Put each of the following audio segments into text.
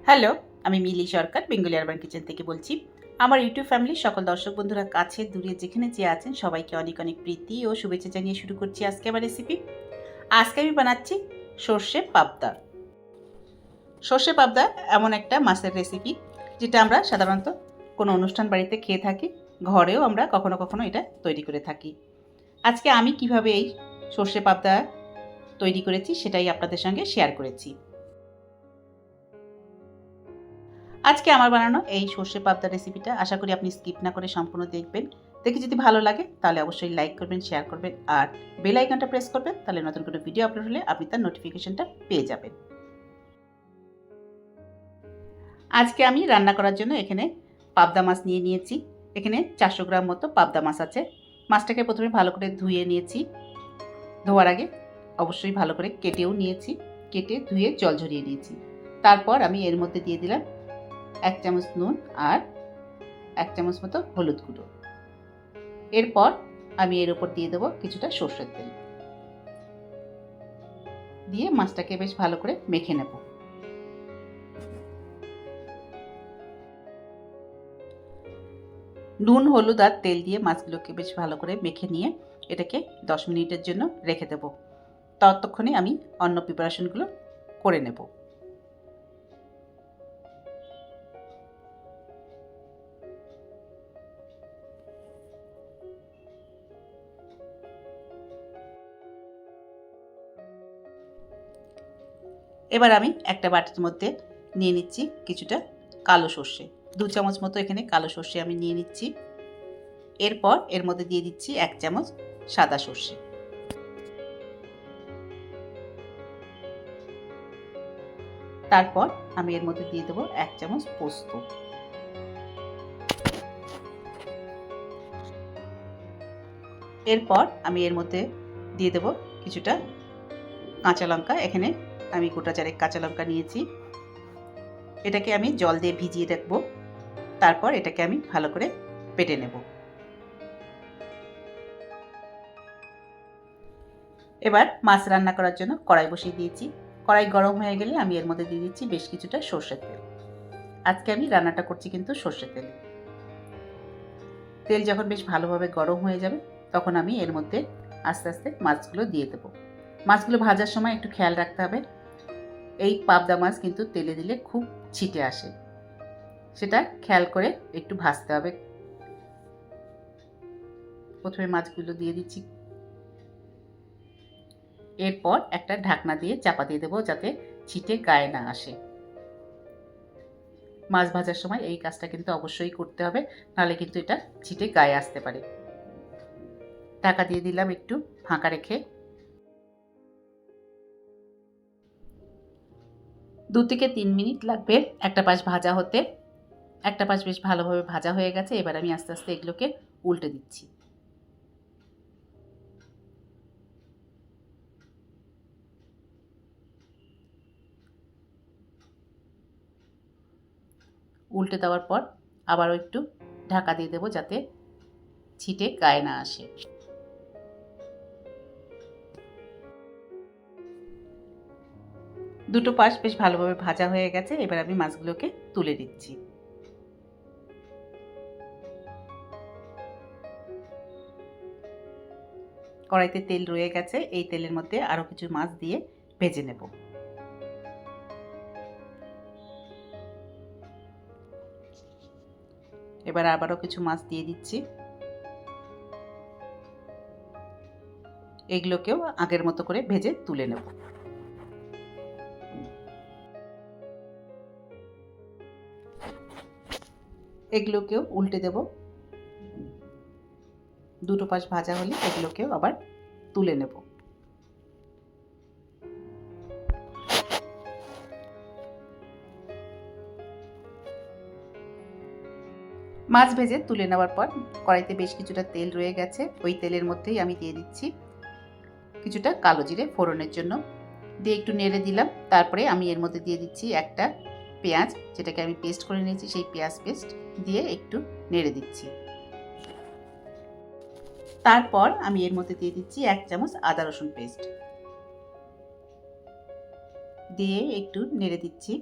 Hello, আমি মিলি সরকার Bengali urban kitchen থেকে বলছি। আমার ইউটিউব ফ্যামিলির সকল দর্শক বন্ধুরা কাছে দূরে যেখানে যে আছেন সবাইকে অনেক অনেক প্রীতি ও শুভেচ্ছা জানিয়ে শুরু করছি আজকে আমার রেসিপি। আজকে আমি বানাচ্ছি সর্ষে পাবদা। সর্ষে পাবদা এমন একটা মাছের রেসিপি যেটা আমরা সাধারণত কোনো অনুষ্ঠান বাড়িতে খেয়ে থাকি, ঘরেও আমরা কখনো কখনো এটা তৈরি করে থাকি। আজকে আমি কিভাবে এই সর্ষে পাবদা তৈরি করেছি সেটাই আপনাদের সঙ্গে শেয়ার করেছি। আজকে আমার বানানো এই সর্ষে পাবদা রেসিপিটা আশা করি আপনি স্কিপ না করে সম্পূর্ণ দেখবেন। দেখে যদি ভালো লাগে তাহলে অবশ্যই লাইক করবেন, শেয়ার করবেন আর বেল আইকনটা প্রেস করবেন, তাহলে নতুন কোনো ভিডিও আপলোড হলে আপনি তার নোটিফিকেশনটা পেয়ে যাবেন। আজকে আমি রান্না করার জন্য এখানে পাবদা মাছ নিয়ে নিয়েছি। এখানে 400 গ্রাম মতো পাবদা মাছ আছে। মাছটাকে প্রথমে ভালো করে ধুয়ে নিয়েছি। ধোয়ার আগে অবশ্যই ভালো করে কেটেও নিয়েছি। কেটে ধুয়ে জল ঝরিয়ে নিয়েছি। তারপর আমি এর মধ্যে দিয়ে দিলাম 1 চামচ নুন আর 1 চামচ মতো হলুদ গুঁড়ো। এরপর আমি এর উপর দিয়ে দেবো কিছুটা সর্ষের তেল, দিয়ে মাছটাকে বেশ ভালো করে মেখে নেব। নুন, হলুদ আর তেল দিয়ে মাছগুলোকে বেশ ভালো করে মেখে নিয়ে এটাকে 10 মিনিটের জন্য রেখে দেব। ততক্ষণে আমি অন্য প্রিপারেশনগুলো করে নেব। এবার আমি একটা বাটির মধ্যে নিয়ে নিচ্ছি কিছুটা কালো সর্ষে। 2 চামচ মতো এখানে কালো সর্ষে আমি নিয়ে নিচ্ছি। এরপর এর মধ্যে দিয়ে দিচ্ছি 1 চামচ সাদা সর্ষে। তারপর আমি এর মধ্যে দিয়ে দেবো 1 চামচ পোস্ত। এরপর আমি এর মধ্যে দিয়ে দেবো কিছুটা কাঁচা লঙ্কা। এখানে আমি গোটা 4 কাঁচা লঙ্কা নিয়েছি। এটাকে আমি জল দিয়ে ভিজিয়ে রাখবো। তারপর এটাকে আমি ভালো করে বেটে নেব। এবার মাছ রান্না করার জন্য কড়াই বসিয়ে দিয়েছি। কড়াই গরম হয়ে গেলে আমি এর মধ্যে দিয়ে দিচ্ছি বেশ কিছুটা সর্ষের তেল। আজকে আমি রান্নাটা করছি কিন্তু সর্ষের তেলে। তেল যখন বেশ ভালোভাবে গরম হয়ে যাবে তখন আমি এর মধ্যে আস্তে আস্তে মাছগুলো দিয়ে দেবো। মাছগুলো ভাজার সময় একটু খেয়াল রাখতে হবে, এই পাবদা মাছ কিন্তু তেলে দিলে খুব ছিটে আসে, সেটা খেয়াল করে একটু ভাজতে হবে। প্রথমে মাছগুলো দিয়ে দিচ্ছি। এরপর একটা ঢাকনা দিয়ে চাপা দিয়ে দেবো যাতে ছিটে গায়ে না আসে। মাছ ভাজার সময় এই কাজটা কিন্তু অবশ্যই করতে হবে, নাহলে কিন্তু এটা ছিটে গায়ে আসতে পারে। ঢাকা দিয়ে দিলাম একটু ফাঁকা রেখে। 2 থেকে 3 মিনিট লাগবে একটা পাশ ভাজা হতে। একটা পাশ বেশ ভালোভাবে ভাজা হয়ে গেছে। এবার আমি আস্তে আস্তে এগুলোকে উল্টে দিচ্ছি। উল্টে দেওয়ার পর আবারও একটু ঢাকা দিয়ে দেবো যাতে ছিটে গায়ে না আসে। দুটো পাশ বেশ ভালোভাবে ভাজা হয়ে গেছে। এবার আমি মাছগুলোকে তুলে দিচ্ছি। কড়াইতে তেল রয়ে গেছে, এই তেলের মধ্যে আরও কিছু মাছ দিয়ে ভেজে নেব। এবার আবারও কিছু মাছ দিয়ে দিচ্ছি। এগুলোকেও আগের মতো করে ভেজে তুলে নেব। এগুলোকেও উল্টে দেব। দুটো পাশ ভাজা হলে এগুলোকেও আবার তুলে নেব। মাছ ভেজে তুলে নেওয়ার পর কড়াইতে বেশ কিছুটা তেল রয়ে গেছে। ওই তেলের মধ্যেই আমি দিয়ে দিচ্ছি কিছুটা কালো জিরে ফোড়নের জন্য, দিয়ে একটু নেড়ে দিলাম। তারপরে আমি এর মধ্যে দিয়ে দিচ্ছি একটা পেঁয়াজ, যেটাকে আমি পেস্ট করে নিয়েছি, সেই পেঁয়াজ পেস্ট দিয়ে একটু নেড়ে দিচ্ছি। তারপর আমি এর মধ্যে দিয়ে দিচ্ছি 1 চামচ আদা রসুন পেস্ট, দিয়ে একটু নেড়ে দিচ্ছি।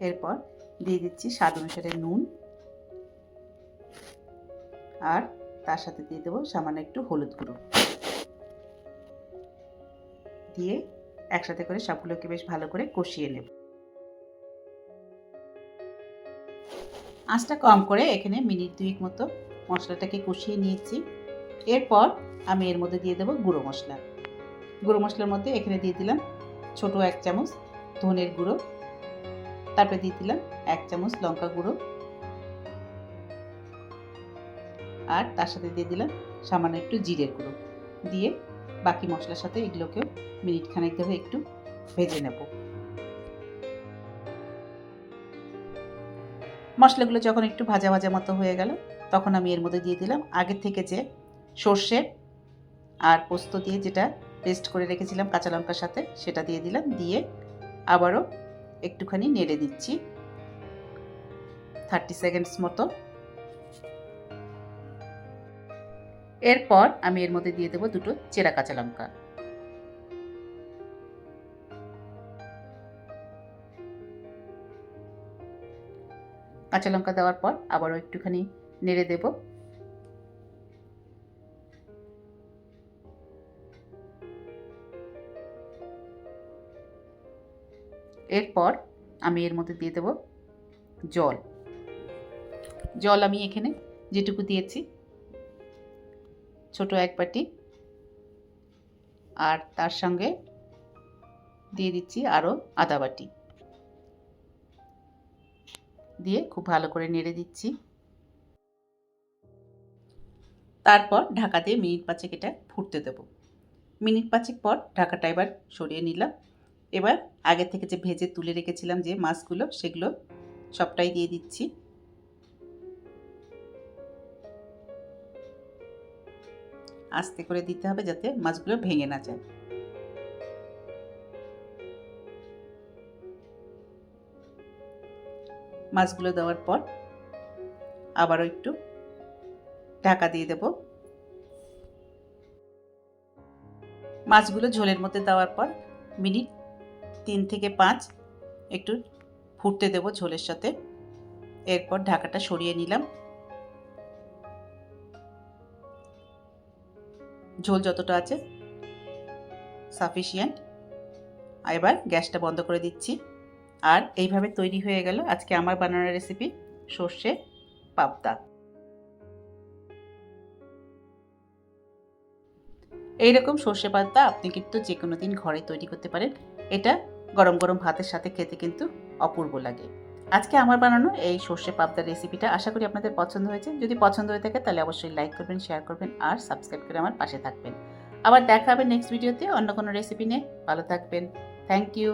এরপর দিয়ে দিচ্ছি স্বাদ অনুসারে নুন, আর তার সাথে দিয়ে দেবো সামান্য একটু হলুদ গুঁড়ো। দিয়ে একসাথে করে সবগুলোকে বেশ ভালো করে কষিয়ে নেব। আঁচটা কম করে এখানে মিনিট 2 মতো মশলাটাকে কষিয়ে নিয়েছি। এরপর আমি এর মধ্যে দিয়ে দেবো গুঁড়ো মশলা। গুঁড়ো মশলার মধ্যে এখানে দিয়ে দিলাম ছোট 1 চামচ ধনের গুঁড়ো, তারপরে দিয়ে দিলাম 1 চামচ লঙ্কা গুঁড়ো, আর তার সাথে দিয়ে দিলাম সামান্য একটু জিরের গুঁড়ো। দিয়ে বাকি মশলার সাথে এগুলোকেও মিনিট খানেক ধরে একটু ভেজে নেব। মশলাগুলো যখন একটু ভাজা ভাজা মতো হয়ে গেল, তখন আমি এর মধ্যে দিয়ে দিলাম আগে থেকে যে সর্ষে আর পোস্ত দিয়ে যেটা পেস্ট করে রেখেছিলাম কাঁচা লঙ্কার সাথে, সেটা দিয়ে দিলাম। দিয়ে আবারও একটুখানি নেড়ে দিচ্ছি 30 সেকেন্ডস মতো। এরপর আমি এর মধ্যে দিয়ে দেবো 2টো চেরা কাঁচা লঙ্কা। কাঁচা লঙ্কা দেওয়ার পর আবারও একটুখানি নেড়ে দেব। এরপর আমি এর মধ্যে দিয়ে দেব জল। জল আমি এখানে যেটুকু দিয়েছি ছোট 1 বাটি, আর তার সঙ্গে দিয়ে দিচ্ছি আরও আধা বাটি। দিয়ে খুব ভালো করে নেড়ে দিচ্ছি। তারপর ঢাকা দিয়ে মিনিট 5 এটা ফুটতে দেব। মিনিট 5 পর ঢাকাটা এবার সরিয়ে নিলাম। এবার আগে থেকে যে ভেজে তুলে রেখেছিলাম যে মাছগুলো, সেগুলো সবটাই দিয়ে দিচ্ছি। আস্তে করে দিতে হবে যাতে মাছগুলো ভেঙে না যায়। মাছগুলো দেওয়ার পর আবারও একটু ঢাকা দিয়ে দেব। মাছগুলো ঝোলের মধ্যে দেওয়ার পর মিনিট 3 থেকে 5 একটু ফুটতে দেব ঝোলের সাথে। এরপর ঢাকাটা সরিয়ে নিলাম। ঝোল যতটা আছে সাফিসিয়েন্ট। এবার গ্যাসটা বন্ধ করে দিচ্ছি। আর এইভাবে তৈরি হয়ে গেল আজকে আমার বানানো রেসিপি সর্ষে পাবদা। এইরকম সর্ষে পাবদা আপনি কিন্তু যে কোনো দিন ঘরে তৈরি করতে পারেন। এটা গরম গরম ভাতের সাথে খেতে কিন্তু অপূর্ব লাগে। আজকে আমার বানানো এই সর্ষে পাবদার রেসিপিটা আশা করি আপনাদের পছন্দ হয়েছে। যদি পছন্দ হয়ে থাকে তাহলে অবশ্যই লাইক করবেন, শেয়ার করবেন আর সাবস্ক্রাইব করে আমার পাশে থাকবেন। আবার দেখা হবে নেক্সট ভিডিওতে অন্য কোনো রেসিপি নিয়ে। ভালো থাকবেন। Thank you.